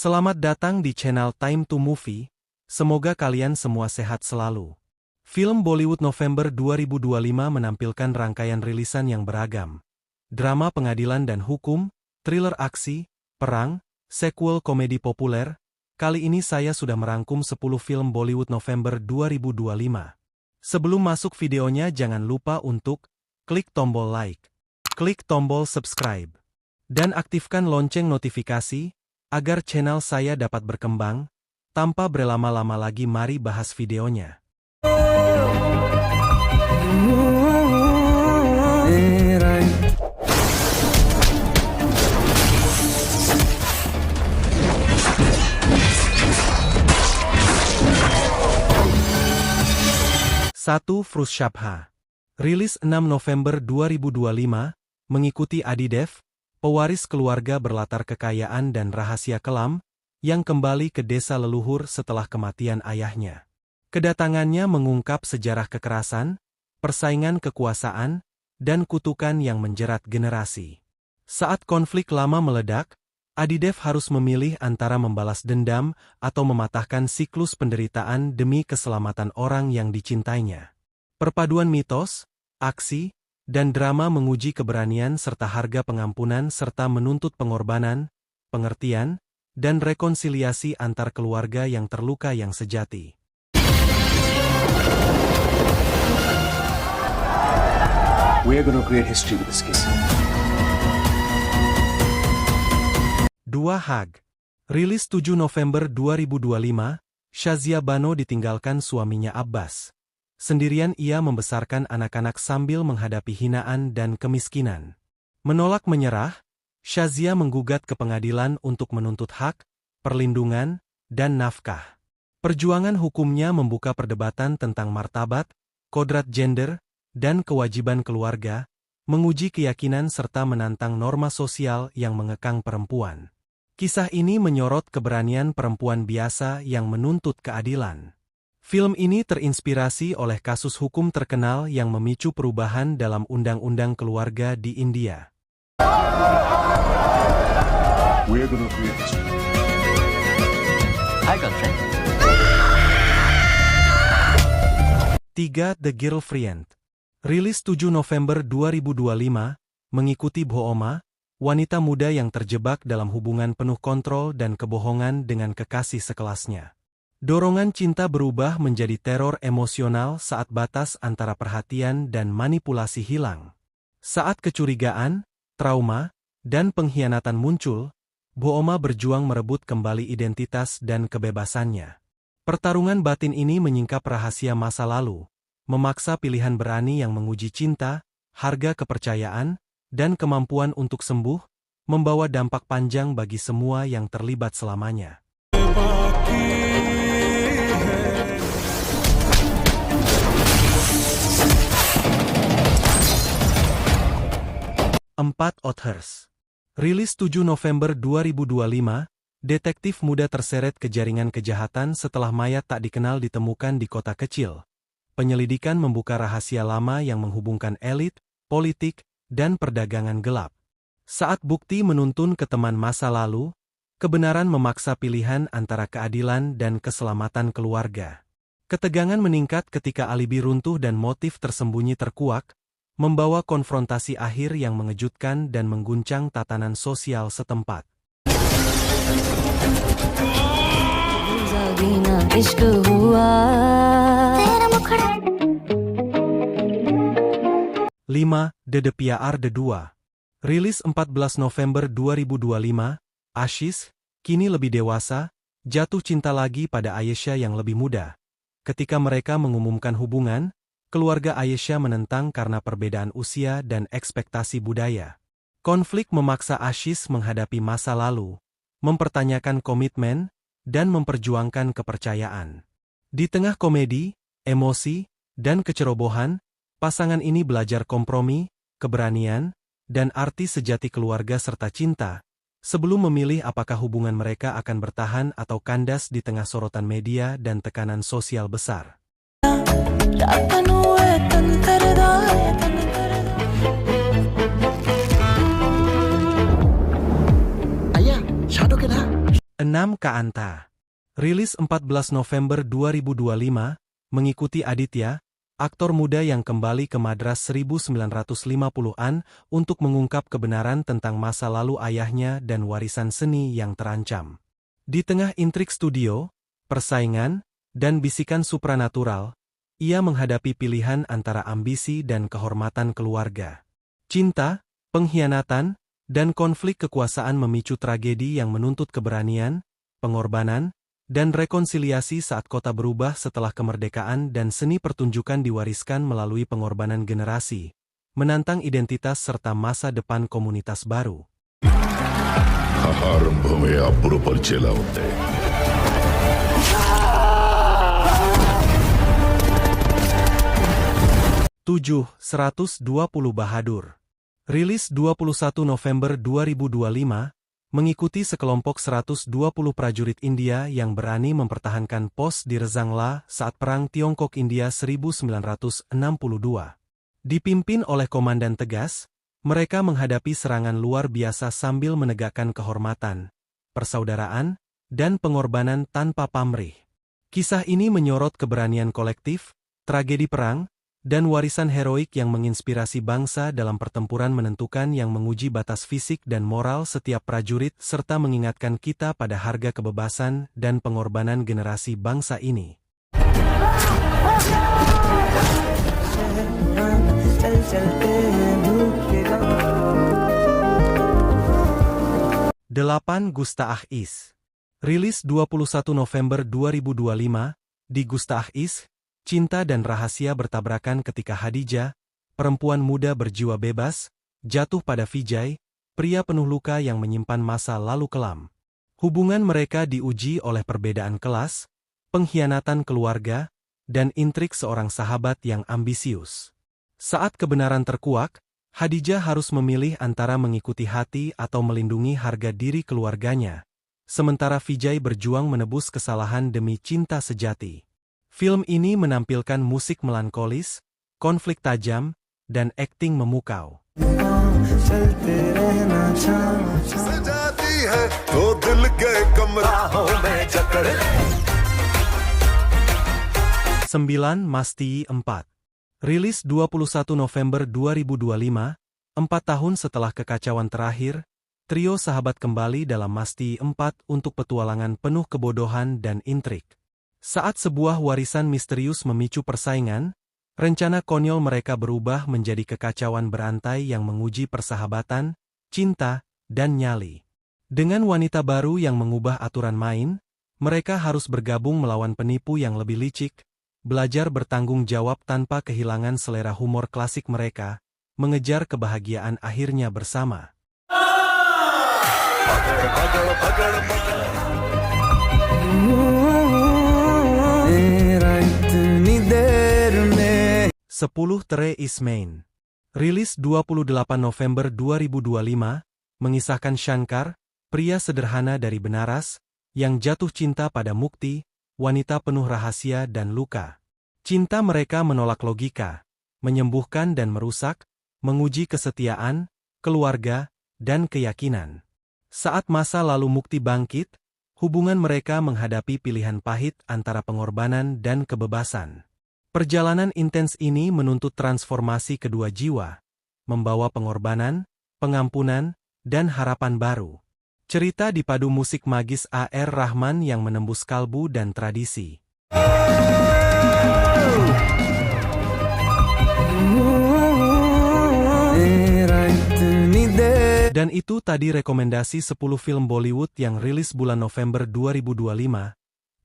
Selamat datang di channel Time to Movie, semoga kalian semua sehat selalu. Film Bollywood November 2025 menampilkan rangkaian rilisan yang beragam. Drama pengadilan dan hukum, thriller aksi, perang, sequel komedi populer. Kali ini saya sudah merangkum 10 film Bollywood November 2025. Sebelum masuk videonya jangan lupa untuk klik tombol like, klik tombol subscribe, dan aktifkan lonceng notifikasi, agar channel saya dapat berkembang. Tanpa berlama-lama lagi mari bahas videonya. Satu Frushabha. Rilis 6 November 2025, mengikuti Adidev, pewaris keluarga berlatar kekayaan dan rahasia kelam, yang kembali ke desa leluhur setelah kematian ayahnya. Kedatangannya mengungkap sejarah kekerasan, persaingan kekuasaan, dan kutukan yang menjerat generasi. Saat konflik lama meledak, Adidev harus memilih antara membalas dendam atau mematahkan siklus penderitaan demi keselamatan orang yang dicintainya. Perpaduan mitos, aksi, dan drama menguji keberanian serta harga pengampunan serta menuntut pengorbanan, pengertian, dan rekonsiliasi antar keluarga yang terluka yang sejati. We are going to create history with this case. 2 Hag. Rilis 7 November 2025, Shazia Bano ditinggalkan suaminya Abbas. Sendirian ia membesarkan anak-anak sambil menghadapi hinaan dan kemiskinan. Menolak menyerah, Shazia menggugat ke pengadilan untuk menuntut hak, perlindungan, dan nafkah. Perjuangan hukumnya membuka perdebatan tentang martabat, kodrat gender, dan kewajiban keluarga, menguji keyakinan serta menantang norma sosial yang mengekang perempuan. Kisah ini menyorot keberanian perempuan biasa yang menuntut keadilan. Film ini terinspirasi oleh kasus hukum terkenal yang memicu perubahan dalam undang-undang keluarga di India. We are going to create history. Hi, girlfriend. 3 The Girlfriend. Rilis 7 November 2025, mengikuti Bhooma, wanita muda yang terjebak dalam hubungan penuh kontrol dan kebohongan dengan kekasih sekelasnya. Dorongan cinta berubah menjadi teror emosional saat batas antara perhatian dan manipulasi hilang. Saat kecurigaan, trauma, dan pengkhianatan muncul, Bhooma berjuang merebut kembali identitas dan kebebasannya. Pertarungan batin ini menyingkap rahasia masa lalu, memaksa pilihan berani yang menguji cinta, harga kepercayaan, dan kemampuan untuk sembuh, membawa dampak panjang bagi semua yang terlibat selamanya. 4 Others. Rilis 7 November 2025, detektif muda terseret ke jaringan kejahatan setelah mayat tak dikenal ditemukan di kota kecil. Penyelidikan membuka rahasia lama yang menghubungkan elit, politik, dan perdagangan gelap. Saat bukti menuntun ke teman masa lalu, kebenaran memaksa pilihan antara keadilan dan keselamatan keluarga. Ketegangan meningkat ketika alibi runtuh dan motif tersembunyi terkuak, membawa konfrontasi akhir yang mengejutkan dan mengguncang tatanan sosial setempat. 5 DDPR 2. Rilis 14 November 2025, Ashish, kini lebih dewasa, jatuh cinta lagi pada Ayesha yang lebih muda. Ketika mereka mengumumkan hubungan, keluarga Ayesha menentang karena perbedaan usia dan ekspektasi budaya. Konflik memaksa Ashish menghadapi masa lalu, mempertanyakan komitmen, dan memperjuangkan kepercayaan. Di tengah komedi, emosi, dan kecerobohan, pasangan ini belajar kompromi, keberanian, dan arti sejati keluarga serta cinta, sebelum memilih apakah hubungan mereka akan bertahan atau kandas di tengah sorotan media dan tekanan sosial besar. 6 6 Kaanta. Rilis 14 November 2025, mengikuti Aditya, aktor muda yang kembali ke Madras 1950-an untuk mengungkap kebenaran tentang masa lalu ayahnya dan warisan seni yang terancam. Di tengah intrik studio, persaingan, dan bisikan supranatural, ia menghadapi pilihan antara ambisi dan kehormatan keluarga. Cinta, pengkhianatan, dan konflik kekuasaan memicu tragedi yang menuntut keberanian, pengorbanan, dan rekonsiliasi saat kota berubah setelah kemerdekaan dan seni pertunjukan diwariskan melalui pengorbanan generasi, menantang identitas serta masa depan komunitas baru. ఆరంభమే అప్పుడు పరిచేలా ఉంది. 120 Bahadur. Rilis 21 November 2025, mengikuti sekelompok 120 prajurit India yang berani mempertahankan pos di Rezangla saat Perang Tiongkok-India 1962. Dipimpin oleh komandan tegas, mereka menghadapi serangan luar biasa sambil menegakkan kehormatan, persaudaraan, dan pengorbanan tanpa pamrih. Kisah ini menyorot keberanian kolektif, tragedi perang, dan warisan heroik yang menginspirasi bangsa dalam pertempuran menentukan yang menguji batas fisik dan moral setiap prajurit serta mengingatkan kita pada harga kebebasan dan pengorbanan generasi bangsa ini. 8 Gustaah Is. Rilis 21 November 2025, di Gustaah Is, cinta dan rahasia bertabrakan ketika Hadijah, perempuan muda berjiwa bebas, jatuh pada Vijay, pria penuh luka yang menyimpan masa lalu kelam. Hubungan mereka diuji oleh perbedaan kelas, pengkhianatan keluarga, dan intrik seorang sahabat yang ambisius. Saat kebenaran terkuak, Hadijah harus memilih antara mengikuti hati atau melindungi harga diri keluarganya, sementara Vijay berjuang menebus kesalahan demi cinta sejati. Film ini menampilkan musik melankolis, konflik tajam, dan akting memukau. 9 Masti 4. Rilis 21 November 2025, 4 tahun setelah kekacauan terakhir, trio sahabat kembali dalam Masti 4 untuk petualangan penuh kebodohan dan intrik. Saat sebuah warisan misterius memicu persaingan, rencana konyol mereka berubah menjadi kekacauan berantai yang menguji persahabatan, cinta, dan nyali. Dengan wanita baru yang mengubah aturan main, mereka harus bergabung melawan penipu yang lebih licik, belajar bertanggung jawab tanpa kehilangan selera humor klasik mereka, mengejar kebahagiaan akhirnya bersama. Sepuluh Tere Ismain. Rilis 28 November 2025, mengisahkan Shankar, pria sederhana dari Benaras, yang jatuh cinta pada Mukti, wanita penuh rahasia dan luka. Cinta mereka menolak logika, menyembuhkan dan merusak, menguji kesetiaan, keluarga, dan keyakinan. Saat masa lalu Mukti bangkit, hubungan mereka menghadapi pilihan pahit antara pengorbanan dan kebebasan. Perjalanan intens ini menuntut transformasi kedua jiwa, membawa pengorbanan, pengampunan, dan harapan baru. Cerita dipadu musik magis A.R. Rahman yang menembus kalbu dan tradisi. Dan itu tadi rekomendasi 10 film Bollywood yang rilis bulan November 2025.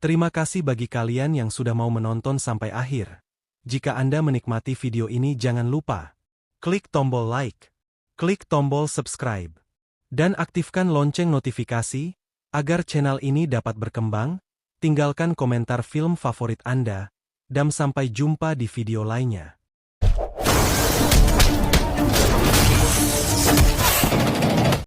Terima kasih bagi kalian yang sudah mau menonton sampai akhir. Jika Anda menikmati video ini jangan lupa klik tombol like, klik tombol subscribe, dan aktifkan lonceng notifikasi agar channel ini dapat berkembang. Tinggalkan komentar film favorit Anda, dan sampai jumpa di video lainnya.